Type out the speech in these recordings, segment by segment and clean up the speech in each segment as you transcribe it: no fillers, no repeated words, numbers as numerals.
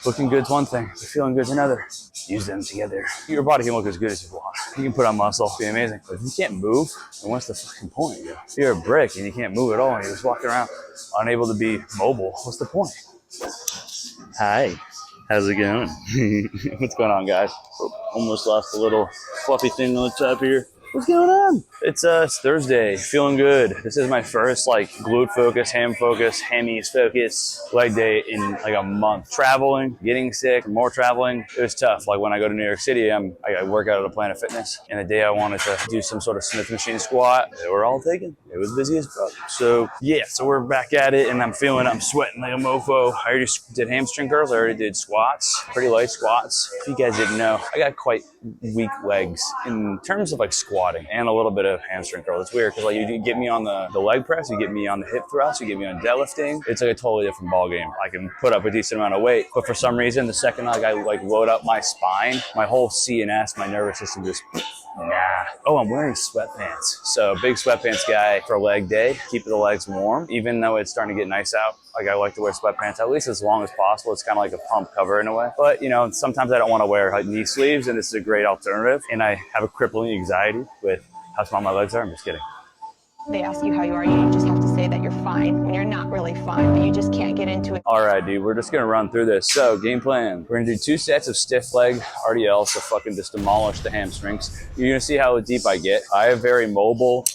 Looking good's one thing, but feeling good's another. Use them together. Your body can look as good as you want. You can put on muscle, be amazing. But if you can't move, then what's the fucking point? If you're a brick and you can't move at all and you're just walking around unable to be mobile, what's the point? Hi, how's it going? What's going on, guys? Almost lost a little fluffy thing on the top here. What's going on? It's Thursday, feeling good. This is my first like glute focus, ham focus, hammies focus leg day in like a month. Traveling, getting sick, more traveling. It was tough. Like when I go to New York City, I work out at a Planet Fitness. And the day I wanted to do some sort of Smith machine squat, they were all taken. It was busy as fuck. So yeah, so we're back at it and I'm sweating like a mofo. I already did hamstring curls. I already did squats, pretty light squats. If you guys didn't know, I got quite weak legs in terms of like squatting and a little bit of hamstring curl. It's weird because like you get me on the leg press, you get me on the hip thrust, you get me on deadlifting. It's like a totally different ball game. I can put up a decent amount of weight, but for some reason, the second like I like load up my spine, my whole CNS, my nervous system just nah. Oh, I'm wearing sweatpants. So big sweatpants guy for leg day, keep the legs warm. Even though it's starting to get nice out, like I like to wear sweatpants at least as long as possible. It's kind of like a pump cover in a way. But you know, sometimes I don't want to wear like knee sleeves and this is a great alternative. And I have a crippling anxiety with how small my legs are. I'm just kidding. They ask you how you are, you just have to say that you're fine when you're not really fine, but you just can't get into it. All right, dude, we're just gonna run through this. So, game plan. We're gonna do 2 sets of stiff leg RDL, so fucking just demolish the hamstrings. You're gonna see how deep I get. I have very mobile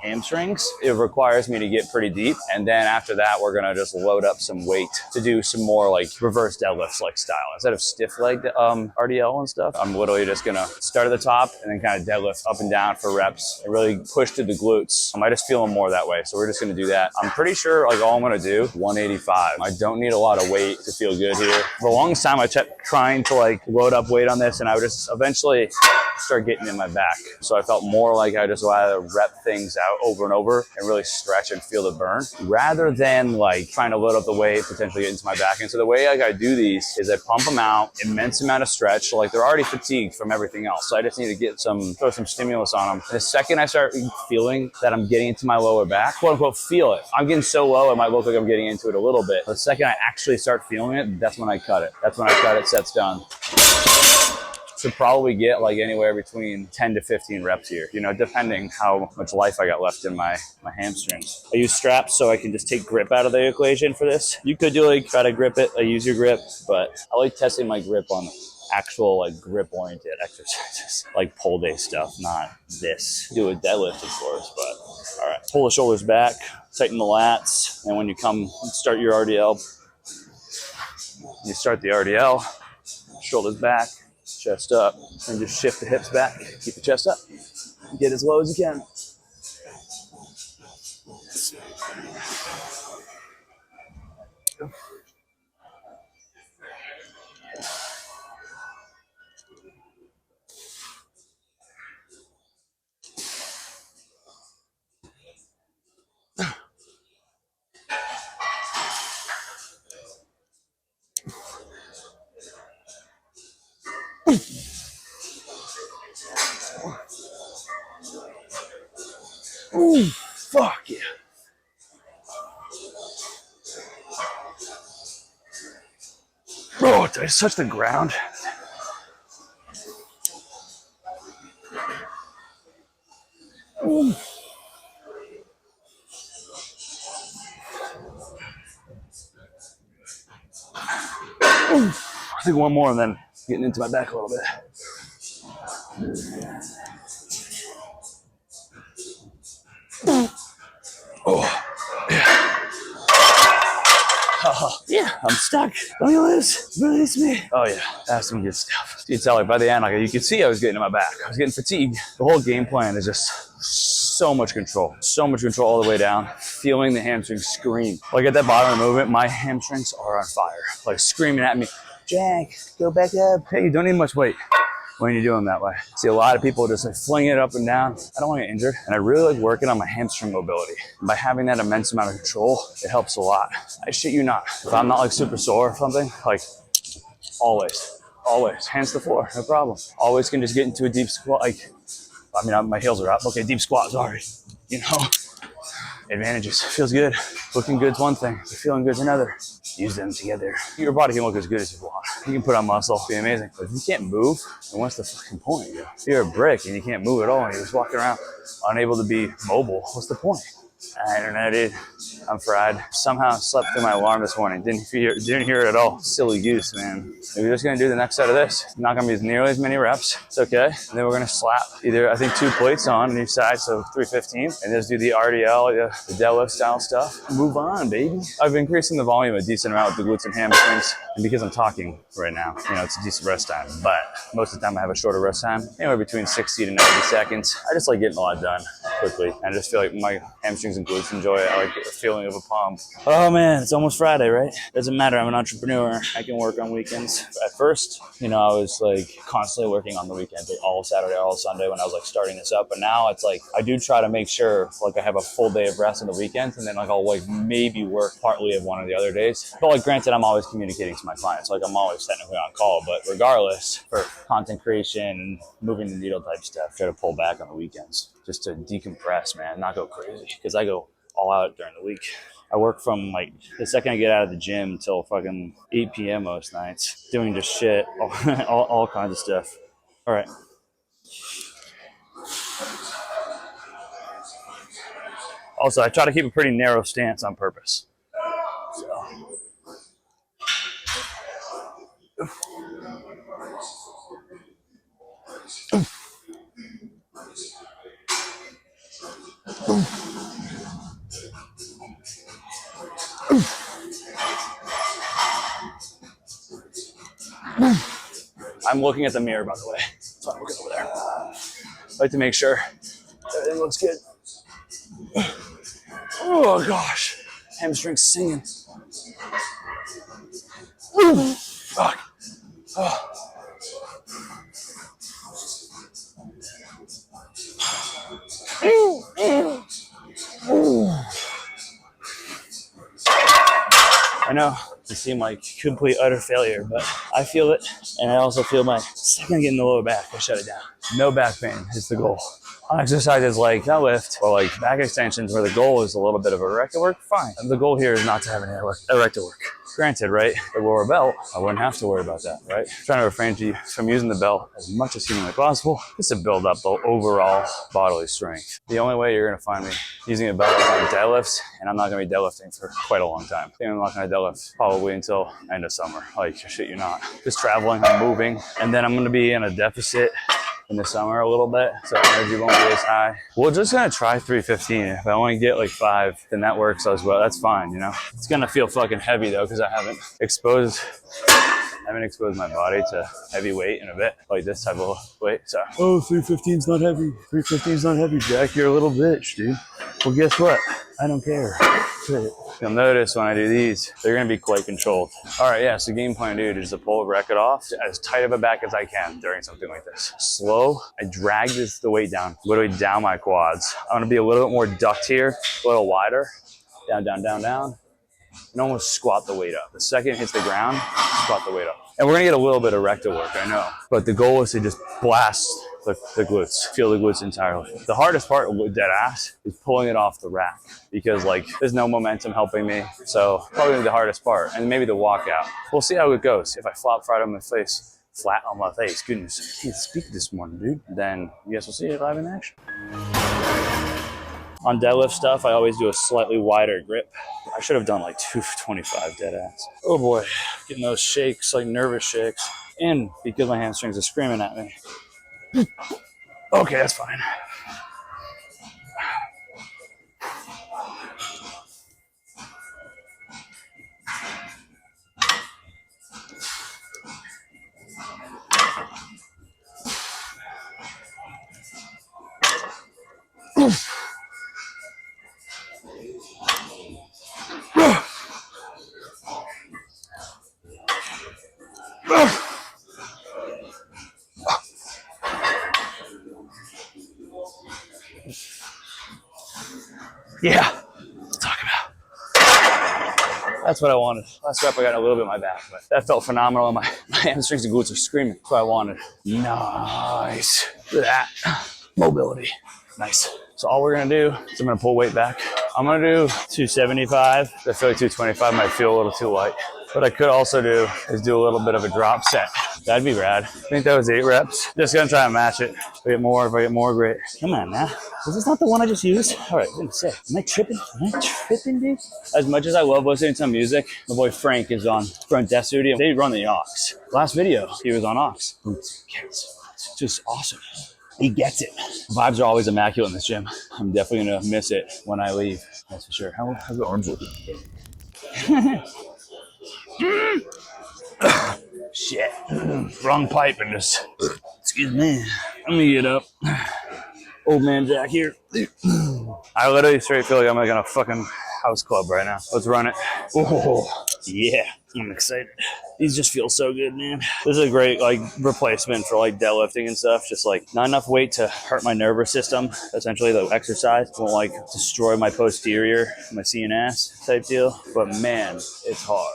hamstrings. It requires me to get pretty deep. And then after that, we're gonna just load up some weight to do some more like reverse deadlifts like style. Instead of stiff leg RDL and stuff, I'm literally just gonna start at the top and then kind of deadlift up and down for reps and really push to the glutes. I just feel them more that way. So we're just gonna do that. I'm pretty sure like all I'm gonna do, 185. I don't need a lot of weight to feel good here. For the longest time, I kept trying to like load up weight on this and I would just eventually start getting in my back. So I felt more like I just wanted to rep things out over and over and really stretch and feel the burn rather than like trying to load up the weight, potentially get into my back. And so the way like I do these is I pump them out, immense amount of stretch. So like they're already fatigued from everything else. So I just need to get throw some stimulus on them. The second I start feeling that I'm getting into my lower back, quote unquote, feel it. I'm getting so low, it might look like I'm getting into it a little bit. The second I actually start feeling it, that's when I cut it. That's when I cut it, set's done. Should probably get like anywhere between 10 to 15 reps here, you know, depending how much life I got left in my hamstrings. I use straps so I can just take grip out of the equation for this. You could do like try to grip it, use your grip, but I like testing my grip on actual like grip oriented exercises, like pull day stuff, not this. Do a deadlift of course, but all right. Pull the shoulders back, tighten the lats, and when you come start your RDL, you start the RDL, shoulders back, chest up, and just shift the hips back. Keep the chest up. Get as low as you can. Ooh, fuck yeah. Bro, did I just touch the ground? Ooh. Ooh. I think one more and then getting into my back a little bit. Oh, yeah. Oh, yeah, I'm stuck. Don't you release me. Oh yeah, that's some good stuff. You can tell like by the end, like you can see I was getting in my back. I was getting fatigued. The whole game plan is just so much control all the way down, feeling the hamstrings scream. Like at that bottom of the movement, my hamstrings are on fire, like screaming at me, Jack, go back up. Hey, you don't need much weight when you're doing that way. See a lot of people just like fling it up and down. I don't want to get injured. And I really like working on my hamstring mobility. And by having that immense amount of control, it helps a lot. I shit you not. If I'm not like super sore or something, like always, hands to the floor, no problem. Always can just get into a deep squat. Like, I mean, my heels are up. Okay, deep squat, sorry. You know, advantages, feels good. Looking good's one thing, but feeling good's another. use them together. Your body can look as good as you want. You can put on muscle, be amazing. But if you can't move, then what's the fucking point? If you're a brick and you can't move at all and you're just walking around unable to be mobile, what's the point? I don't know, dude. I'm fried. Somehow slept through my alarm this morning. Didn't hear it at all. Silly goose, man. We're just gonna do the next set of this. Not gonna be nearly as many reps. It's okay. And then we're gonna slap either, I think, 2 plates on each side, so 315, and just do the RDL, the deadlift style stuff. Move on, baby. I've been increasing the volume a decent amount with the glutes and hamstrings, and because I'm talking right now, it's a decent rest time. But most of the time I have a shorter rest time, anywhere between 60 to 90 seconds. I just like getting a lot done quickly. And I just feel like my hamstrings and glutes enjoy it. I like the feeling of a pump. Oh man, it's almost Friday, right? Doesn't matter, I'm an entrepreneur. I can work on weekends. At first, I was like constantly working on the weekends, like all Saturday, all Sunday when I was like starting this up. But now it's like, I do try to make sure like I have a full day of rest on the weekends, and then like I'll like maybe work partly of one of the other days. But like granted, I'm always communicating to my clients. Like I'm always technically on call, but regardless, for content creation and moving the needle type stuff, try to pull back on the weekends just to decompress, man, not go crazy. Because I go all out during the week. I work from like the second I get out of the gym till fucking 8 p.m. most nights, doing just shit, all kinds of stuff. All right. Also, I try to keep a pretty narrow stance on purpose. So. I'm looking at the mirror, by the way. So I'm looking over there. I like to make sure everything looks good. Oh gosh, hamstring's singing. Fuck. Oh. I know it seemed like complete utter failure, but I feel it, and I also feel my second getting the lower back. I shut it down. No back pain is the goal. On exercises like that lift or like back extensions where the goal is a little bit of erector work, fine. And the goal here is not to have any erector work. Granted, right, the lower belt, I wouldn't have to worry about that, right? I'm trying to refrain from using the belt as much as humanly possible just to build up the overall bodily strength. The only way you're gonna find me using a belt is on deadlifts, and I'm not gonna be deadlifting for quite a long time. I think I'm not gonna deadlift probably until end of summer. Like, shit, you're not. Just traveling, I'm moving, and then I'm gonna be in a deficit in the summer a little bit, so energy won't be as high. We're just gonna try 315. If I only get like 5, then that works as well. That's fine, It's gonna feel fucking heavy though, because I haven't exposed my body to heavy weight in a bit, like this type of weight. So, 315's not heavy. 315's not heavy, Jack. You're a little bitch, dude. Well, guess what? I don't care. You'll notice when I do these, they're gonna be quite controlled. All right, yeah, so game plan, dude, is to pull the racket off as tight of a back as I can during something like this. Slow, I drag the weight down, literally down my quads. I'm gonna be a little bit more ducked here, a little wider. Down, down, down, down. And almost squat the weight up. The second it hits the ground, squat the weight up. And we're gonna get a little bit of erector work, I know. But the goal is to just blast the glutes, feel the glutes entirely. The hardest part with dead ass is pulling it off the rack because like there's no momentum helping me. So probably the hardest part, and maybe the walkout. We'll see how it goes. If I flop flat on my face, goodness, I can't speak this morning, dude. Then I guess we'll see it live in action. On deadlift stuff, I always do a slightly wider grip. I should have done like 225 dead ass. Oh boy, getting those shakes, like nervous shakes. And because my hamstrings are screaming at me. Okay, that's fine. Yeah, let's talk about. That's what I wanted. Last rep I got a little bit in my back, but that felt phenomenal. My hamstrings and glutes are screaming. That's what I wanted. Nice. Look at that. Mobility. Nice. So all we're gonna do is I'm gonna pull weight back. I'm gonna do 275. I feel like 225 might feel a little too light. What I could also do is do a little bit of a drop set. That'd be rad. I think that was 8 reps. Just gonna try and match it. If I get more, great. Come on now. Was this not the one I just used? All right, let me say, am I tripping? Dude? As much as I love listening to music, my boy Frank is on front desk studio. They run the aux. Last video, he was on aux. It's just awesome. He gets it. Vibes are always immaculate in this gym. I'm definitely gonna miss it when I leave. That's for sure. How's the arms looking? Shit. Wrong pipe and just, excuse me. Let me get up. Old man Jack here. I literally straight feel like I'm like in a fucking house club right now. Let's run it. Oh, yeah. I'm excited. These just feel so good, man. This is a great like replacement for like deadlifting and stuff. Just like not enough weight to hurt my nervous system. Essentially, the exercise won't like destroy my posterior, my CNS type deal. But man, it's hard.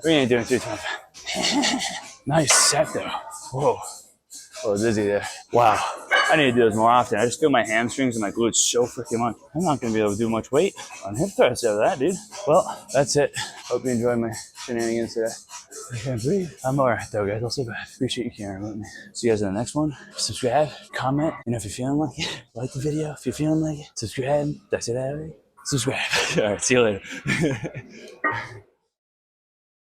We ain't doing 225. Nice set though. Whoa. A little dizzy there. Wow. I need to do this more often. I just feel my hamstrings and my glutes so freaking much. I'm not going to be able to do much weight on hip thrusts out of that, dude. Well, that's it. Hope you enjoyed my shenanigans today. I can't breathe. I'm alright though, guys. I'll say bye. Appreciate you caring about me. See you guys in the next one. Subscribe, comment, and if you're feeling like it, like the video. If you're feeling like it, subscribe. That's it, Abby. Subscribe. Alright, see you later.